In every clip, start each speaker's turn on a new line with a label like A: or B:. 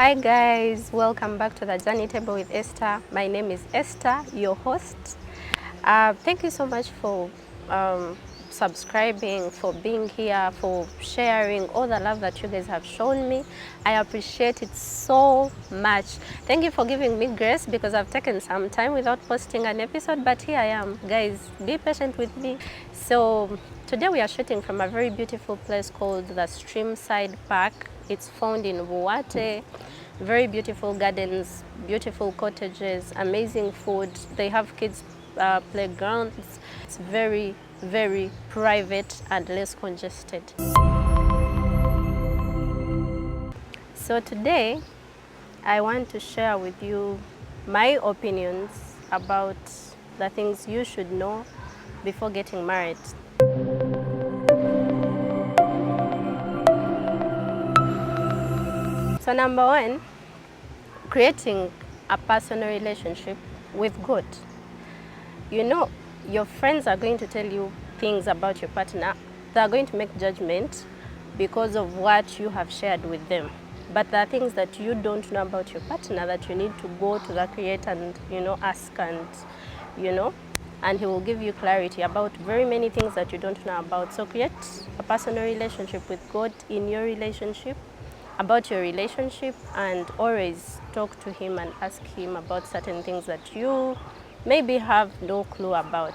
A: Hi guys, welcome back to the Journey Table with Esther. My name is Esther, your host. Thank you so much for subscribing, for being here, for sharing all the love that you guys have shown me. I appreciate it so much. Thank you for giving me grace because I've taken some time without posting an episode, but here I am. Guys, be patient with me. So today we are shooting from a very beautiful place called the Streamside Park. It's found in Wuate. Very beautiful gardens, beautiful cottages, amazing food. They have kids playgrounds. It's very, very private and less congested. So today, I want to share with you my opinions about the things you should know before getting married. So number one, creating a personal relationship with God. You know, your friends are going to tell you things about your partner. They are going to make judgment because of what you have shared with them. But there are things that you don't know about your partner that you need to go to the Creator and, ask and, and He will give you clarity about very many things that you don't know about. So create a personal relationship with God in your relationship, about your relationship, and always talk to Him and ask Him about certain things that you maybe have no clue about.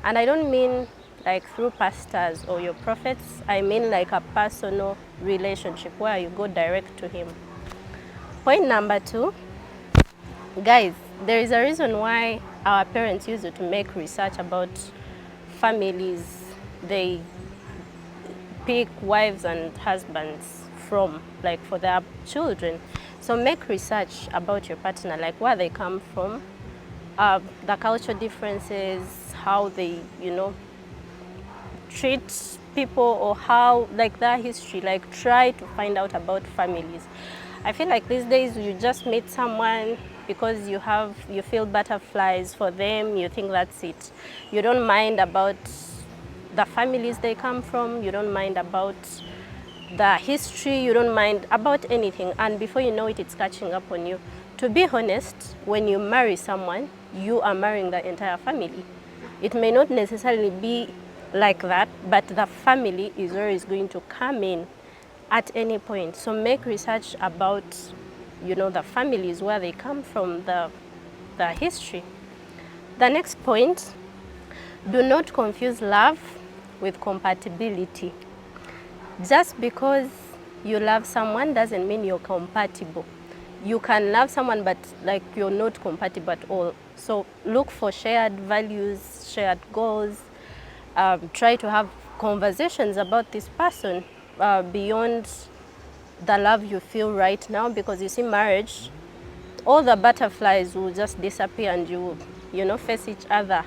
A: And I don't mean like through pastors or your prophets. I mean like a personal relationship where you go direct to Him. Point number two, guys, there is a reason why our parents used to make research about families they pick wives and husbands from, like for their children. So make research about your partner, like where they come from, the cultural differences, how they, treat people, or how, like their history, like try to find out about families. I feel like these days you just meet someone because you feel butterflies for them, you think that's it. You don't mind about the families they come from, you don't mind about the history, you don't mind about anything, and before you know it, it's catching up on you. To be honest, when you marry someone, you are marrying the entire family. It may not necessarily be like that, but the family is always going to come in at any point. So make research about, the families, where they come from, the history. The next point, do not confuse love with compatibility. Just because you love someone doesn't mean you're compatible. You can love someone, but like you're not compatible at all. So look for shared values, shared goals. Try to have conversations about this person beyond the love you feel right now, because you see, marriage, all the butterflies will just disappear and you face each other,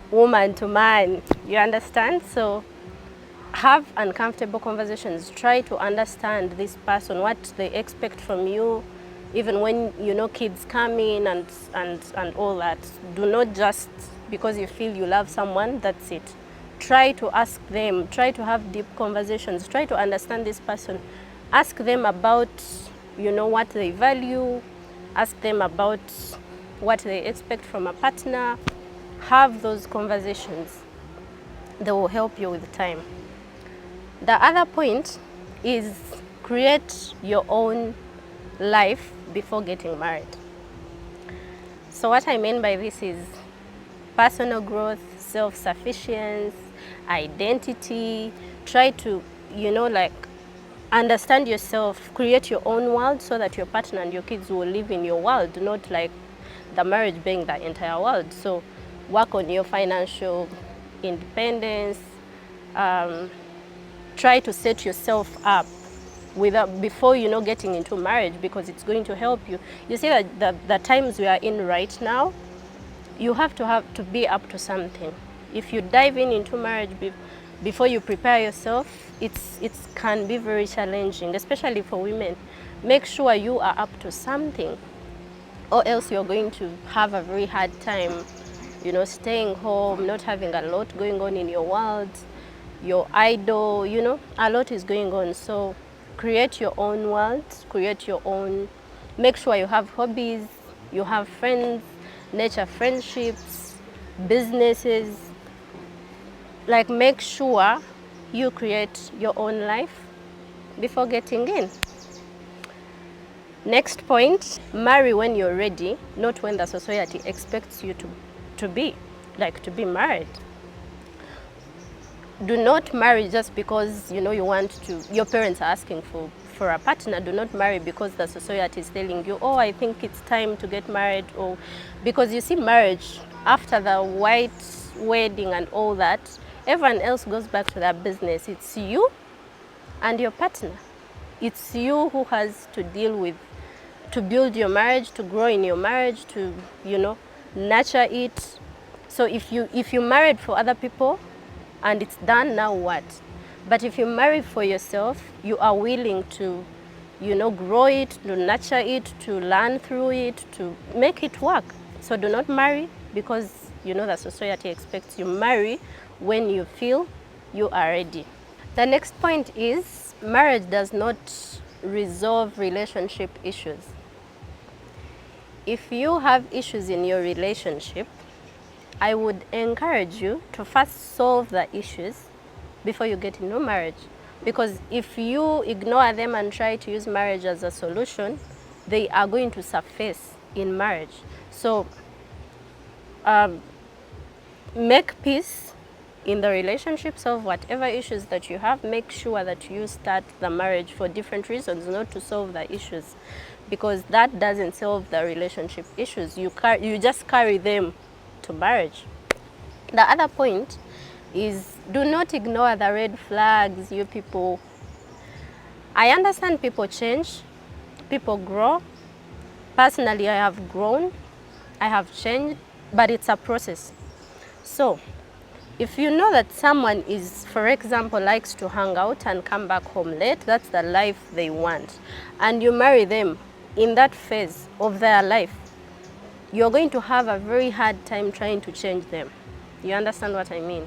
A: woman to man. You understand? So have uncomfortable conversations. Try to understand this person, what they expect from you, even when kids come in and all that. Do not just because you feel you love someone, that's it. Try to ask them, try to have deep conversations, try to understand this person. Ask them about what they value, ask them about what they expect from a partner. Have those conversations. They will help you with time. The other point is create your own life before getting married. So what I mean by this is personal growth, self-sufficiency, identity. Try to, understand yourself, create your own world so that your partner and your kids will live in your world, not like the marriage being the entire world. So work on your financial independence. Try to set yourself up before getting into marriage, because it's going to help you. You see that the times we are in right now, you have to be up to something. If you dive into marriage before you prepare yourself, it can be very challenging, especially for women. Make sure you are up to something, or else you're going to have a very hard time, staying home, not having a lot going on in your world. You're idle, a lot is going on. So Create your own world, create your own, make sure you have hobbies, you have friends, nature friendships, businesses. Like, make sure you create your own life before getting in. Next point, marry when you're ready, not when the society expects you to be, like to be married. Do not marry just because you want to, your parents are asking for a partner. Do not marry because the society is telling you, oh, I think it's time to get married. Or because you see, marriage, after the white wedding and all that, everyone else goes back to their business. It's you and your partner. It's you who has to deal with, to build your marriage, to grow in your marriage, to nurture it. So if you married for other people and it's done, now what? But if you marry for yourself, you are willing to grow it, to nurture it, to learn through it, to make it work. So do not marry because the society expects you. Marry when you feel you are ready. The next point is, marriage does not resolve relationship issues. If you have issues in your relationship, I would encourage you to first solve the issues before you get into marriage. Because if you ignore them and try to use marriage as a solution, they are going to surface in marriage. So make peace in the relationship, solve whatever issues that you have. Make sure that you start the marriage for different reasons, not to solve the issues, because that doesn't solve the relationship issues. You just carry them to marriage. The other point is, do not ignore the red flags, you people. I understand people change, people grow. Personally, I have grown, I have changed, but it's a process. So if you know that someone is, for example, likes to hang out and come back home late, that's the life they want, and you marry them in that phase of their life, you're going to have a very hard time trying to change them. You understand what I mean?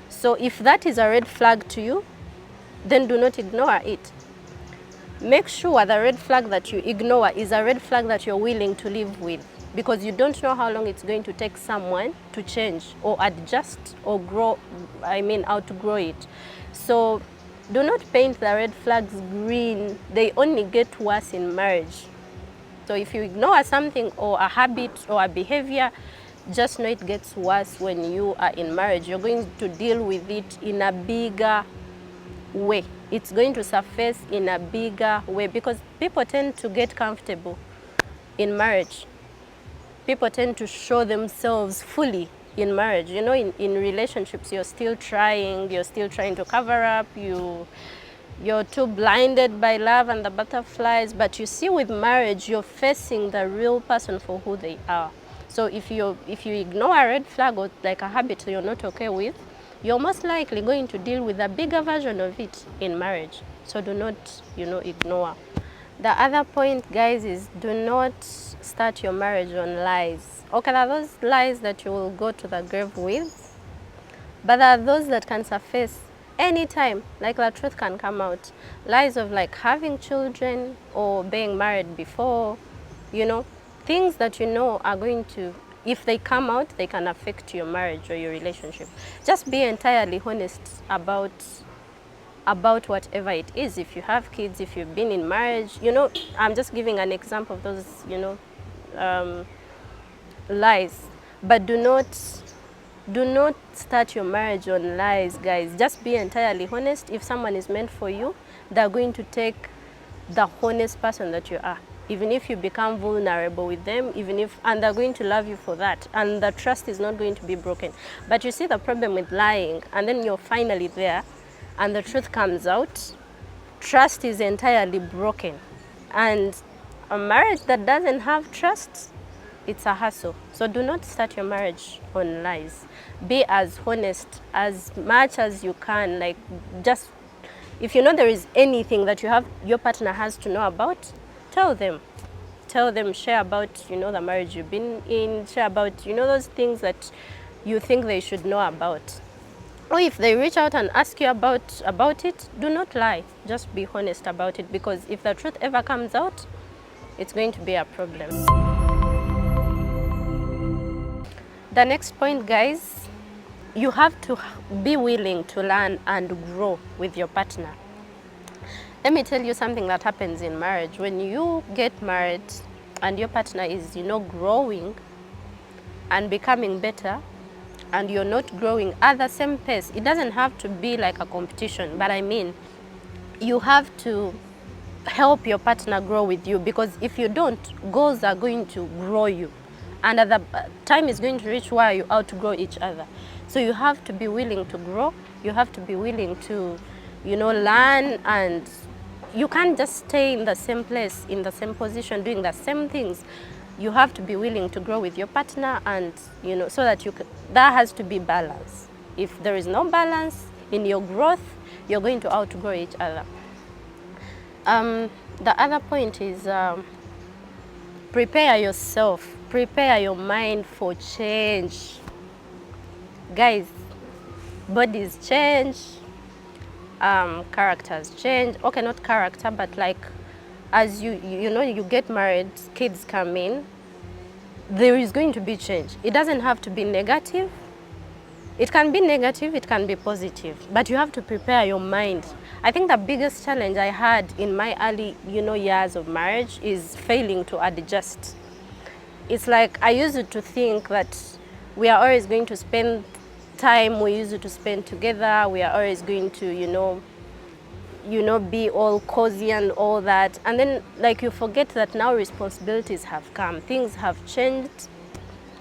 A: So if that is a red flag to you, then do not ignore it. Make sure the red flag that you ignore is a red flag that you're willing to live with, because you don't know how long it's going to take someone to change or adjust or grow, outgrow it. So do not paint the red flags green. They only get worse in marriage. So if you ignore something or a habit or a behavior, just know it gets worse when you are in marriage. You're going to deal with it in a bigger way. It's going to surface in a bigger way, because people tend to get comfortable in marriage. People tend to show themselves fully in marriage. In relationships, you're still trying to cover up, you're too blinded by love and the butterflies. But you see, with marriage, you're facing the real person for who they are. So if you ignore a red flag or like a habit you're not okay with, you're most likely going to deal with a bigger version of it in marriage. So do not, ignore. The other point, guys, is do not start your marriage on lies. Okay, there are those lies that you will go to the grave with, but there are those that can surface anytime, like the truth can come out. Lies of like having children or being married before, things that are going to, if they come out, they can affect your marriage or your relationship. Just be entirely honest about whatever it is. If you have kids, if you've been in marriage, I'm just giving an example of those, lies. But do not start your marriage on lies, guys. Just be entirely honest. If someone is meant for you, they're going to take the honest person that you are. Even if you become vulnerable with them, and they're going to love you for that, and the trust is not going to be broken. But you see the problem with lying, and then you're finally there, and the truth comes out, trust is entirely broken. And a marriage that doesn't have trust, it's a hassle. So do not start your marriage on lies. Be as honest as much as you can. Like, just, if there is anything that your partner has to know about, tell them, share about, the marriage you've been in, share about, those things that you think they should know about. Or if they reach out and ask you about it, do not lie. Just be honest about it, because if the truth ever comes out, it's going to be a problem. The next point, guys, you have to be willing to learn and grow with your partner. Let me tell you something that happens in marriage. When you get married and your partner is, growing and becoming better, and you're not growing at the same pace, it doesn't have to be like a competition, but I mean, you have to help your partner grow with you, because if you don't, goals are going to grow you, and at the time is going to reach where you outgrow each other. So you have to be willing to grow. You have to be willing to, learn, and you can't just stay in the same place, in the same position, doing the same things. You have to be willing to grow with your partner, and so that there has to be balance. If there is no balance in your growth, you're going to outgrow each other. The other point is prepare yourself, prepare your mind for change. Guys, bodies change, characters change. Okay, not character, but like as you get married, kids come in, there is going to be change. It doesn't have to be negative. It can be negative, it can be positive, but you have to prepare your mind. I think the biggest challenge I had in my early, years of marriage is failing to adjust. It's like I used to think that we are always going to spend time we used to spend together. We are always going to, be all cozy and all that. And then like you forget that now responsibilities have come. Things have changed.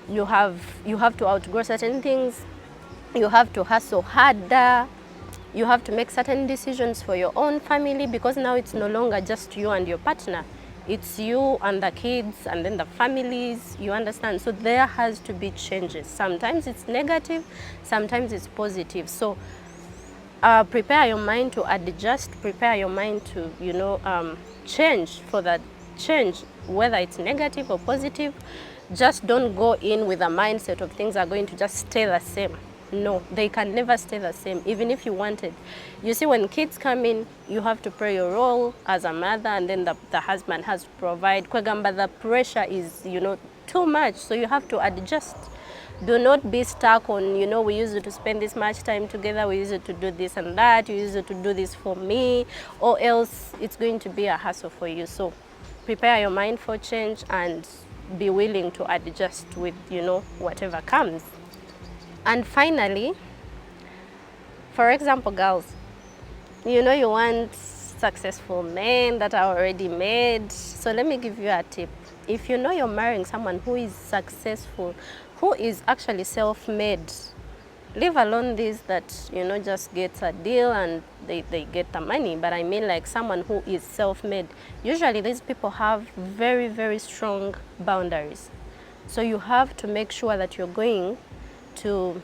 A: You have to outgrow certain things. You have to hustle harder. You have to make certain decisions for your own family, because now it's no longer just you and your partner. It's you and the kids and then the families, you understand? So there has to be changes. Sometimes it's negative, sometimes it's positive. So prepare your mind to adjust, prepare your mind to, change for that change, whether it's negative or positive. Just don't go in with a mindset of things are going to just stay the same. No, they can never stay the same, even if you wanted. You see, when kids come in, you have to play your role as a mother, and then the husband has to provide. Kwegamba, the pressure is, too much, so you have to adjust. Do not be stuck on, we used to spend this much time together, we used to do this and that, you used to do this for me, or else it's going to be a hassle for you. So prepare your mind for change and be willing to adjust with, whatever comes. And finally, for example, girls, you want successful men that are already made. So let me give you a tip. If you're marrying someone who is successful, who is actually self-made, leave alone this that, just gets a deal and they get the money. But I mean like someone who is self-made. Usually these people have very, very strong boundaries. So you have to make sure that you're going to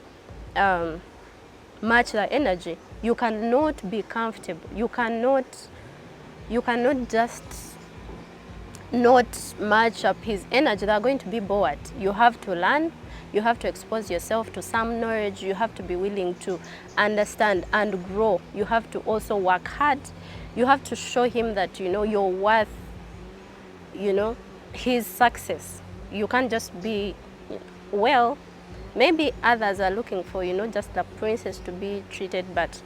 A: match the energy. You cannot be comfortable. You cannot just not match up his energy. They're going to be bored. You have to learn. You have to expose yourself to some knowledge. You have to be willing to understand and grow. You have to also work hard. You have to show him that, you're worth, his success. You can't just be, maybe others are looking for, just the princess to be treated, but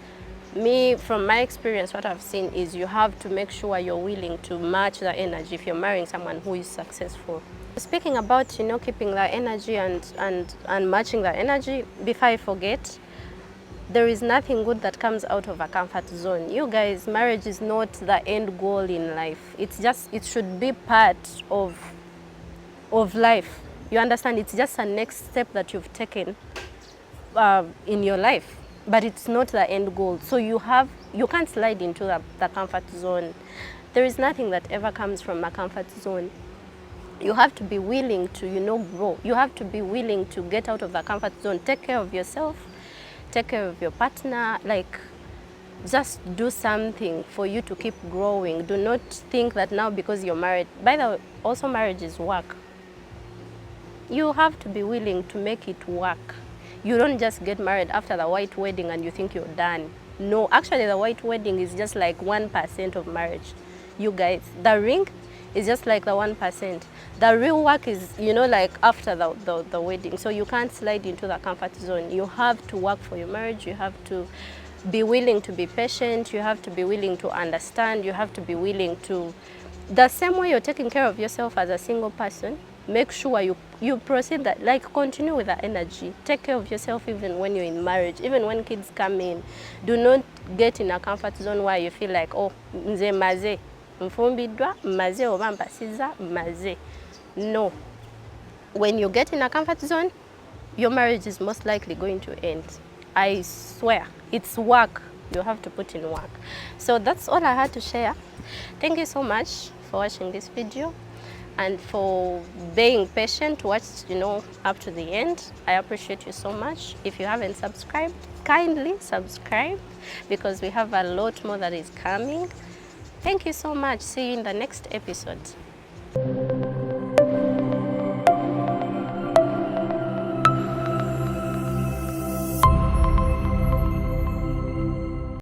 A: me, from my experience, what I've seen is you have to make sure you're willing to match the energy if you're marrying someone who is successful. Speaking about, keeping the energy and matching the energy, before I forget, there is nothing good that comes out of a comfort zone. You guys, marriage is not the end goal in life. It's just, it should be part of life. You understand? It's just a next step that you've taken in your life, but it's not the end goal. So you can't slide into the comfort zone. There is nothing that ever comes from a comfort zone. You have to be willing to, grow. You have to be willing to get out of the comfort zone. Take care of yourself, take care of your partner, like just do something for you to keep growing. Do not think that now because you're married, by the way, also marriage is work. You have to be willing to make it work. You don't just get married after the white wedding and you think you're done. No, actually the white wedding is just like 1% of marriage. You guys, the ring is just like the 1%. The real work is, you know, like after the wedding. So you can't slide into the comfort zone. You have to work for your marriage. You have to be willing to be patient. You have to be willing to understand. You have to be willing to, the same way you're taking care of yourself as a single person, make sure you proceed that, like continue with that energy. Take care of yourself even when you're in marriage, even when kids come in. Do not get in a comfort zone where you feel like, oh, nze maze, mfumbidwa, maze oba mpasiza, maze. No. When you get in a comfort zone, your marriage is most likely going to end. I swear, it's work. You have to put in work. So that's all I had to share. Thank you so much for watching this video and for being patient to watch, you know, up to the end. I appreciate you so much. If you haven't subscribed, kindly subscribe because we have a lot more that is coming. Thank you so much. See you in the next episode.